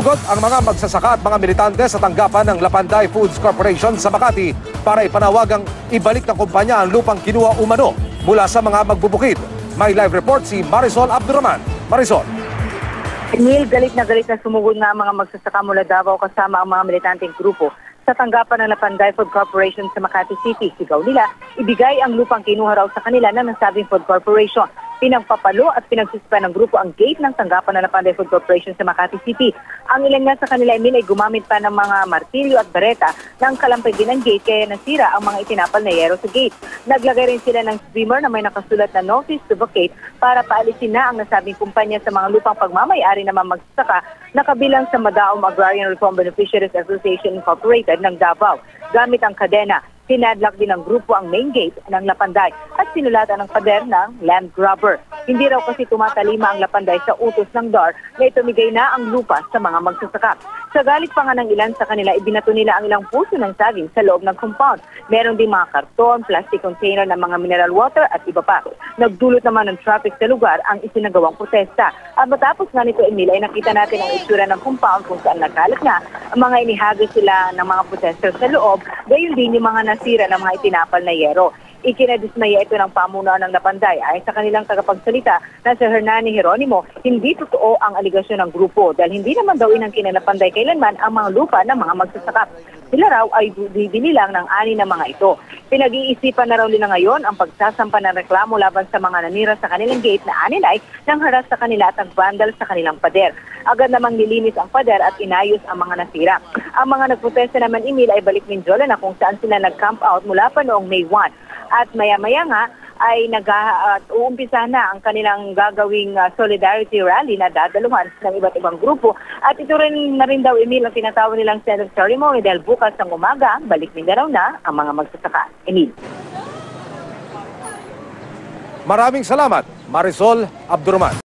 Sumugod ang mga magsasaka at mga militante sa tanggapan ng Lapanday Foods Corporation sa Makati para ipanawagang ibalik ng kumpanya ang lupang kinuha umano mula sa mga magbubukid. May live report si Marisol Abdurrahman. Marisol. Emil, galit na sumugod nga ang mga magsasaka mula Davao kasama ang mga militanteng grupo sa tanggapan ng Lapanday Food Corporation sa Makati City. Sigaw nila, ibigay ang lupang kinuha raw sa kanila ng nasabing Food Corporation. Pinagpapalo at pinagsispa ng grupo ang gate ng tanggapan ng Lapanday Food Corporation sa Makati City. Ang ilan nga sa kanila, Emil, ay gumamit pa ng mga martilyo at bareta ng kalampay din ng gate kaya nasira ang mga itinapal na yero sa gate. Naglagay rin sila ng streamer na may nakasulat na notice to vacate para paalisin na ang nasabing kumpanya sa mga lupang pagmamayari ng mga magsasaka na kabilang sa Madaom Agrarian Reform Beneficiaries Association Incorporated ng Davao. Gamit ang kadena, sinadlock din ng grupo ang main gate ng Lapanday at sinulatan ng pader ng land grabber. Hindi raw kasi tumatalima ang Lapanday sa utos ng DAR na itumigay na ang lupa sa mga magsasaka. Sa galit pa nga ng ilan sa kanila, ibinato nila ang ilang puso ng saging sa loob ng compound. Meron din mga karton, plastic container ng mga mineral water at iba pa. Nagdulot naman ng traffic sa lugar ang isinagawang protesta. At matapos nga nito, Emil, ay nakita natin ang itsura ng compound kung saan nagkalat nga ang mga inihagis sila ng mga protesters sa loob, gayon din yung mga nasira ng mga itinapal na yero. Ikinadismaya ito ng pamunuan ng Lapanday. Ayon sa kanilang tagapagsalita na si Hernani Jeronimo, hindi totoo ang aligasyon ng grupo dahil hindi naman daw inangkin ng Lapanday kailanman ang mga lupa ng mga magsasaka. Sila raw ay binilang ng ani ng mga ito. Pinag-iisipan na raw nila ngayon ang pagsasampa ng reklamo laban sa mga nanira sa kanilang gate na anilay ng haras sa kanila at nagbandal sa kanilang pader. Agad namang nilinis ang pader at inayos ang mga nasira. Ang mga nagprotesta naman, Emil, ay balik Mindoro na kung saan sila nag-camp out mula pa noong May 1. At maya-maya nga ay uumpisa na ang kanilang gagawing solidarity rally na dadaluhan ng iba't ibang grupo. At ito rin na rin daw, Emil, ang tinatawag nilang Senate ceremony dahil bukas ng umaga, balik Mindanao na ang mga magsasaka. Emil. Maraming salamat, Marisol Abdurrahman.